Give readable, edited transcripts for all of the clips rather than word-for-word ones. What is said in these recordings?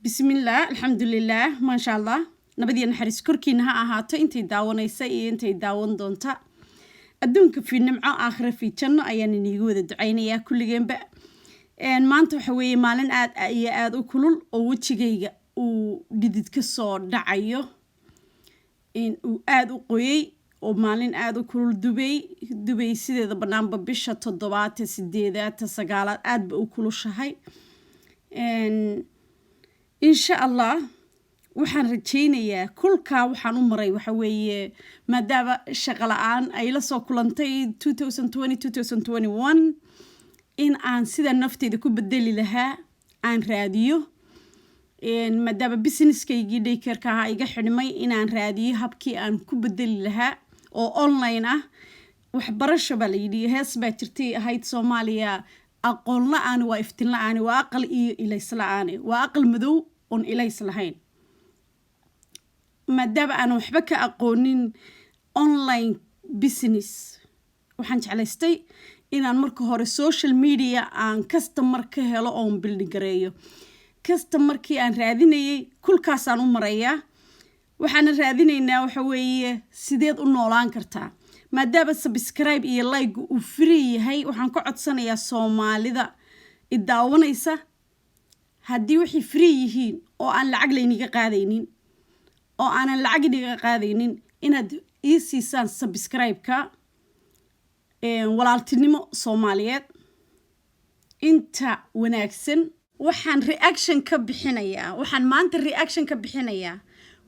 بسم الله الحمد لله ما شاء الله نبدي نحرس كركينها أهاتو انتي داوانيسا إيه انتي داوان دونتا أدونك في النمعة آخر في جنة أيان نيجود الدعينية كل جنب ما أنتو حوي مالن آد وكلول ووتشيجيجا وديد كسر دعيو إن آد وقوي ومالن آد وكلول دبي سيدة برنامج بيشة تضبات سديدات سجالات آد بأكلوا شهي إن شاء الله waxaan rajeynayaa kulka waxaan u maray waxa weeye maadaama shaqo la'aan ay la soo kulantay 2020-2021 in aan sida nafteyda ku bedeli lahaa aan raadiyo maadaama businesskaygii daycareka ahaa iga xidhmay inaan raadiyo habkii aan ku bedeli lahaa oo online ah waxbarasho baa la yidhi hees baa jirtay ahayd Soomaaliya aqoon la'aan waa iftiin la'aan waa aqal iyo ilays la'aan waa aqal madow oon ilays lahayn maadaama aan waxba ka aqoonin online business waxaan jeclaystay inaan marka hore social media aan customer ka helo oon building gareeyo customerkii aan raadinayay kulkaasaan u marayaa waxaan raadinaynaa waxa weeye sideed u noolaan kartaa maadaama subscribe iyo like uu free yahay waxaan ka codsanayaa Soomaalida idaawanaysa haddii wixii free yihiin oo aan lacag layniga qaadaynin oo aanan lacag dhiga qaadaynin inaad ii siisaan subscribe-ka walaaltinimo Soomaaliyeed inta wanaagsan waxaan reaction ka bixinayaa waxaan maanta reaction ka bixinayaa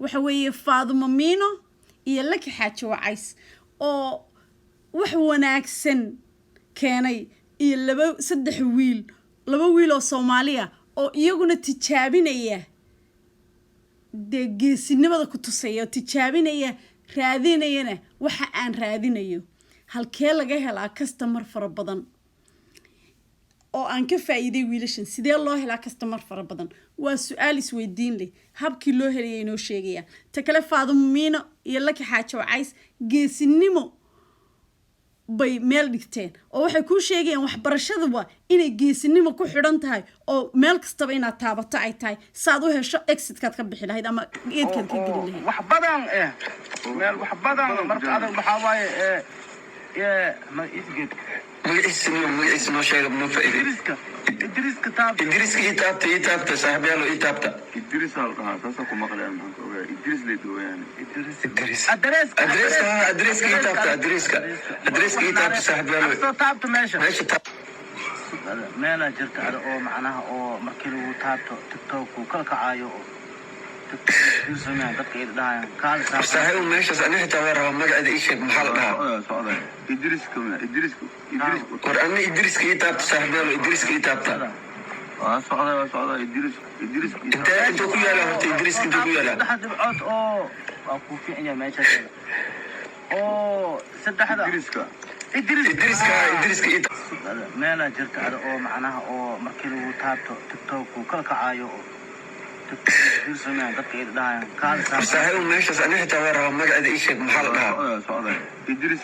waxa weeye Faadumo Miino iyo Laki Xaaji Wacays oo wax wanaagsan keenay iyo saddex wiil oo Soomaaliya oo iyaguna tijaabinaya geesinimada ku tusaya tijaabinaya raadinayana waxa aan raadinayo halkee laga helaa customer fara badan oo aan ka faa'iiday wiilashan sidee loo helaa customer fara badan waa su'aal isweydiin leh habkii loo helay inoo sheegaya ta kale Faadumo Miino iyo Laki Xaaji Wacays geesinimo bay meel dhigteen oo waxay ku sheegayaan waxbarashadu inay geesinimo ku xidhan tahay oo meel kastaba inaad taabato ay tahay saad u hesho exit kaad ka bixi lahayd ama geedkaad ka geli lahayd wax badan meel wax badan marka adag waxa waaye ma isgeed اسمه شيء ابن فائدة إدريس كتاب إدريس يتابت صاحبي له يتابت إدريس ها تاسكو مقلع إدريس ليدو يعني إدريس أدريس يتابت صاحبي له تابت ماشي تابت مالا جرت على أو معناها أو مركلو تابت تيك توك وكل كعايو صحيح ماشي أنا حتى ورا مقعد إيش محل ده إدريس قرآن إدريس كتاب صاحبي له إدريس كتاب سعودة إدريس أنت كويا له إدريس كنت كويا له حد بعد أو أكو في عندي ما يشتغل أو سد حدا إدريس كتاب مالا جرت على أو معناها أو مركلو تابت تيك توك وكل كعايو صحيح ماشي أنا حتى ورا مقعد إيش محل ده إدريس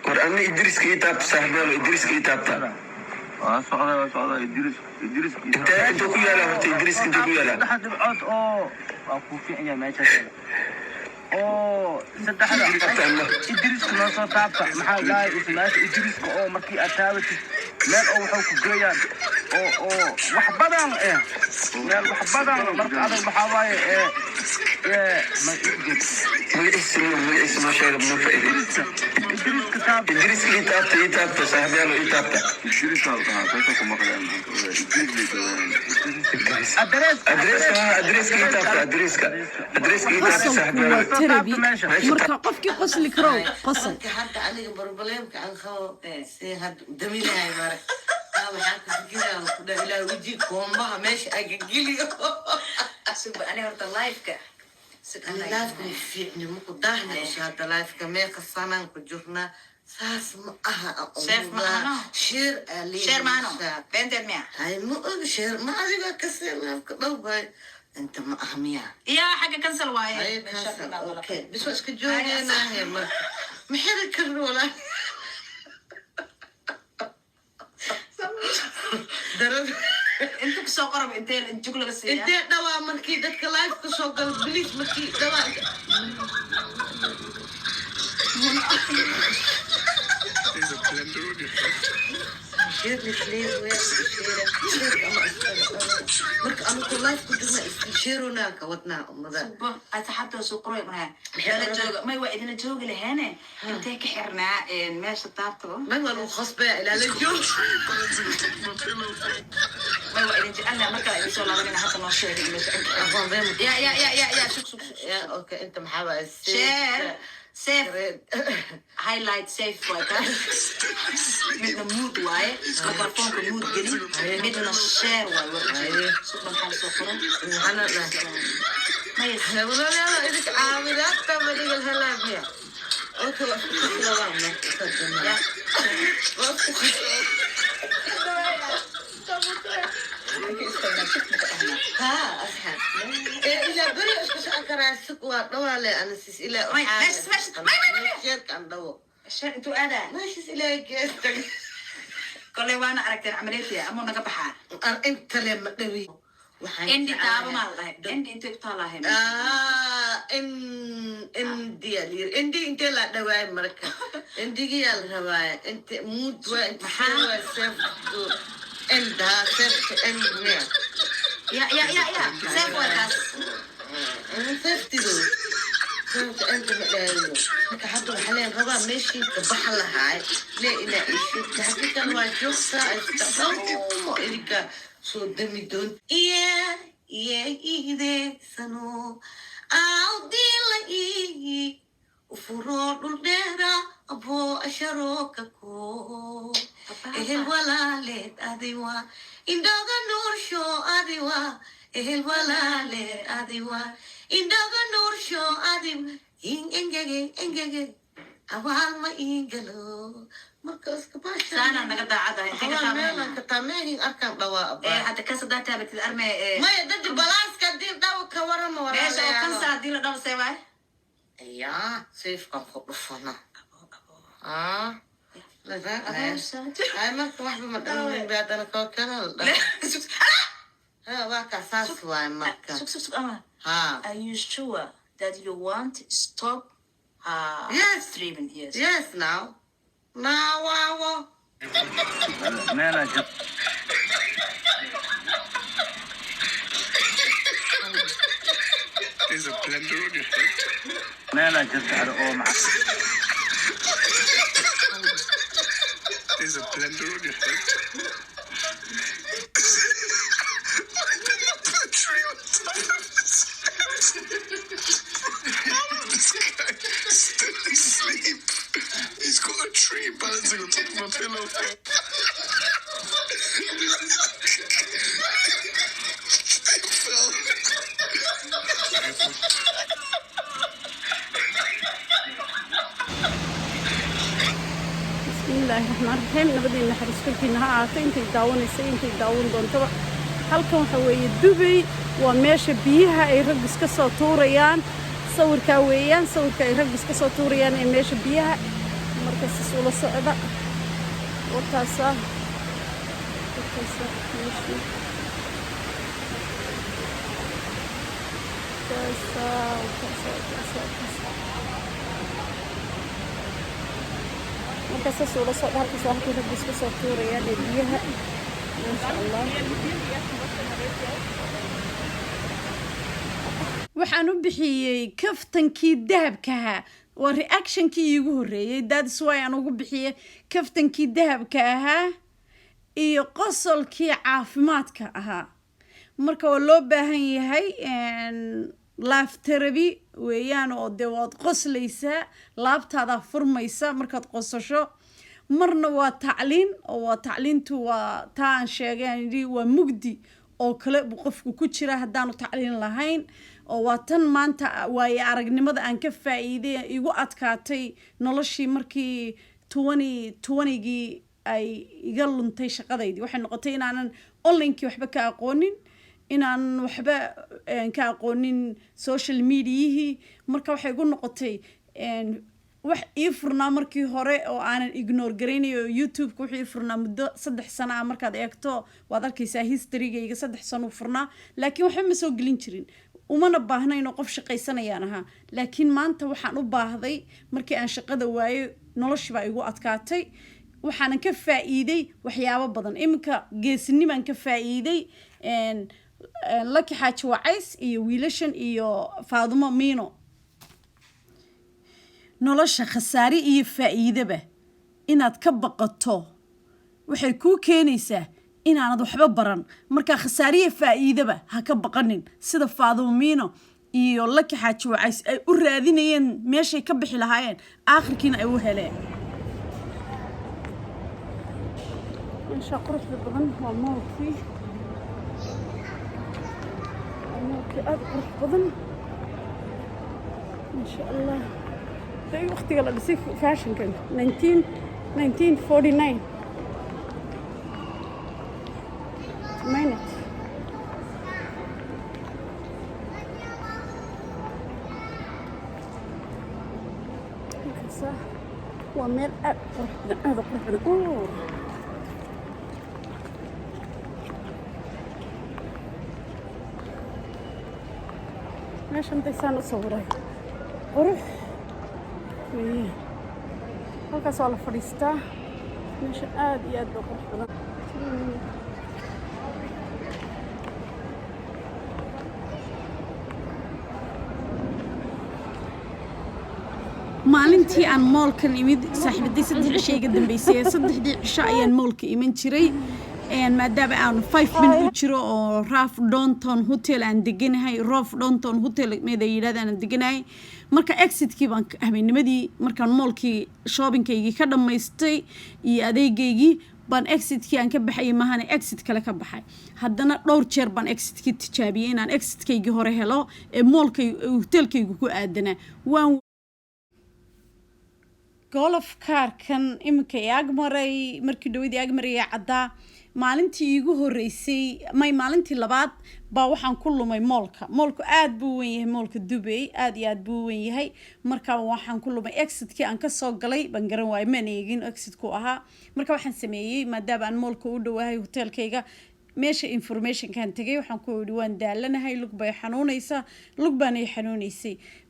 قرآن إدريس كتاب صاحبي له إدريس كتاب سعودة إدريس أنت كويا له إدريس كنت كويا له حد بعد أو أكو في عندي ما يشتغل أو سد حدا إدريس كنا صار تابع محل جاي اسمه إدريس أو مركي أتابع مال أو حوك جيان أو وحبدان مال وحبدان مركي هذا البحواي ما اسمه شيء ابن فائدة إدريس كتاب يتابت صاحبي له يتابت إدريس ها تاسكو مقلع أدريس كتاب صاحبي له تربي مركا قفكي قصل كرو قصل حتى عليك بربلامك عن خو سي هاد دميلي هاي مارك أنا حاكي كذا وكذا إلى وجهك وما ماشي أجيلي سب أنا هرت لايفك لايفك في مقدارنا إيش هذا لايفك ميك الصنع كجورنا ساس معها شيف معنا شير معنا بنت المياه هاي مو شير ما أبي كسر لايفك ضوبي أنت ما أهمية يا حاجة كنسل واي هاي كسر أوكي بس كجورنا هاي ما محرك الرولا درب انتو كسو قرب انتين الجوك لغا سيا intee dhawaa markii dadka live ka soo galo biliis markii dhawaa There's a blender on your head. marka anigu live ku jirna istisheerona ka wadnaa ummada با اتحدث سو قرب منها لا جوج ما يوا اذن جوج لهنا انتي كحرنا ماشي طابتو ma waa lagu khasbaya ilaa la joog ما يوا اذن انا ما كان يسوي لنا حتى ما شيء يا شوف ya okay inta maxaa waa شير سيف هايلايت سيف وايكا midna mood waaye mikrofoonka mood geli midna share waaye suuqa maxaa soo qoran maxana mayas walaalayaal idinka caawidaadta badigal halaabiya okay waa isku lawaa marka waa isku ها أصحاب إلى بري إيش أكره سكوا دوالة أنا سيس إلى شير كان دو share intuu aadaa ما سيس إلى جيستك kolay waana aragteen camaleetiya ama naga baxaa أنت لما دوي indi taaba ma lahayd indi intuu ku taalahay إن ديالير إنت لا دواي مركب إندي جيال هواي أنت موت وأنت حلوة سيف إنت سيف إنت ميا ya سيف وايكاس سيفتي دو سيفت أنت مقالو لك حدو حاليا غابا ماشي كبح لهاي لا إلا إيشي تحكي كان واجوكسا استخدمو إليكا سو دمي دون يا إيدي سنو أعودي لإيه وفرور الديرة أبو أشروككو الولالة أديوا إندوغا نور شو أديوا الولالة أديوا إندوغا نور شو أديوا إنجي أوال ما إنجلو مركز كباشا saana naga daacada inta ka ميلا taabana كتامين أركان دواء أبا hadda ka sadaa batid arme ما يدد بلاس كدين دواء كورما ورا meesha oo kan saadii la dhaw seeway يا سيف كان خبصنا هاي ما واحد ما دام بعد أنا كوكنا ها واقع أساس واي مركا suk ama ها are you sure that you want to stop Yes. streaming yes yes now wow meelaa jir There's a blender on your head. meelaa jirta hada oo maca There's a blender on your head. Put a tree on top of his head. This guy still asleep. He's got a tree balancing on top of my pillow. It fell. bismillaahi raxmaan raxiim nabadiina xariis kolkiina ha ahaatay intay daawanaysay intay daawan doontaba halkan waxa weeye dubay waa meesha biyaha ay rag iska soo tuurayaan sawirkaa weeyaan sawirka ay rag iska soo tuurayaan ee meesha biyaha markaas isula socda warkaasa meeshii markaas isula socda halkaas waa halkii rag iska soo tuurayaan ee biyaha maasha allah waxaan u bixiyey kaftankii dahabkaha waa reactionkii iigu horreeyey that's why aan ugu bixiyey kaftankii dahabka ahaa iyo qosolkii caafimaadka ahaa marka waa loo baahan yahay laaf terabi weeyaan oo dee waad qoslaysaa laabtaadaa furmaysa markaad qosasho marna waa tacliin oo waa tacliintu waa taa aan sheegay waa mugdi oo kale buu qofku ku jira haddaanu tacliin lahayn oo waa tan maanta waaye aragnimada aan ka faa'iiday igu adkaatay noloshii markii 2020gii ay iga luntay shaqadaydii waxay noqotay inaanan onlinekii waxba ka aqoonin inaan waxba ka aqoonin social mediahii marka waxay igu noqotay wax ii furnaa markii hore oo aanan ignore garaynayo youtube-ka wuxuu ii furnaa muddo 3 sano ah markaad eegto waad arkaysaa historygayga 3 sano furnaa laakiin waxba ma soo gelin jirin umana baahnayno qof shaqaysanayaan ahaa laakiin maanta waxaan u baahday markii aan shaqada waayo noloshiba igu adkaatay waxaan ka faa'iiday waxyaabo badan iminka geesinimaan ka faa'iiday laki xaaji wacays iyo wiilashan iyo faadumo miino nolosha khasaare iyo faa'iidaba inaad ka baqato waxay kuu keenaysaa inaanad waxba baran marka khasaare iyo faa'iidaba ha ka baqanin sida faadumo miino iyo laki xaaji wacays ay u raadinayeen meeshay ka bixi lahaayeen aakhirkiina ay u heleen insha qurux badan waa moolkii aad qurux badan insha allah day waqtiga la dhisay fashionkan 1949 minute waa meel aad qurux badan meeshan daysaan u sawiray qurux weeye halkaas waa la fadhiistaa meesha aad iyo aad ba qurux badan maalintii aan moolkan imid saaxiibadii 3 cisho iga dambeysay 3 cisho ayaan moolka iman jiray maadaama aan 5 min u jiro oo Ralph Downton Hotel aan deganahay Ralph Downton Hotel meeda yiraahdaan aan deganahay marka exit-kii baan habeennimadii markaan moolkii shopping-kaygii ka dhamaystay iyo adeegaygii baan exit-kii aan ka baxay mahana exit kale ka baxay haddana dhowr jeer baan exit-kii tijaabiyay inaan exit-kaygii hore helo ee moolkay hotelkaygu ku aadanaa waan golf carkan iminka agmaray markii dhawada agmaray cadda maalintii igu horeysay maalintii labaad baa waxaan ku lumay moolka aad buu weyn yahay moolka Dubai aad iyo aad buu weyn yahay marka waxaan ku lumay exit-kii aan ka soo galay ban garan waay ma eegin exit-ku ahaa marka waxaan sameeyay maadaama aan moolka u dhawahay hotelkayga meesha information-kan tagay waxaan ku yiri waan daalanahay lug bay xanuunaysaa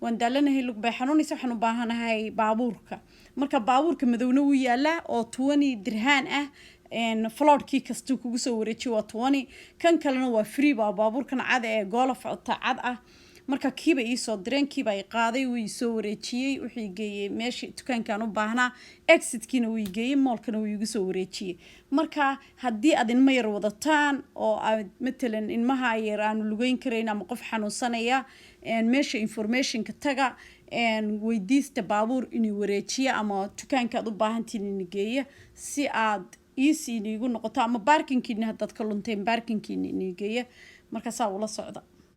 waan daalanahay lug bay xanuunaysaa waxaan u baahanahay baabuurka marka baabuurka madowna uu yaalaa oo 20 dirhaan ah floodkii kasta kugu soo wareejiyo waa 20 kan kalena waa free baabuurkan cad ee golf cad ah marka kiiba ii soo direen kiiba ay qaaday wuu soo wareejiyay wixii geeyay meesha dukaankan u baahnaa exit-kiina wuu geeyay moolkana wuu igu soo wareejiyay marka haddii aad ilmo yar wadataan oo aad matalan ilmaha yar aan lugeyn karayn ama qof xanuunsanaya meesha information-ka taga weydiista baabuur inuu wareejiyo ama dukaanka aad u baahantiin inuu geeyo si aad igu noqoto ama parking-kiina haddaad ka lunteen parking-kiina inuu geeyo marka saa ula socda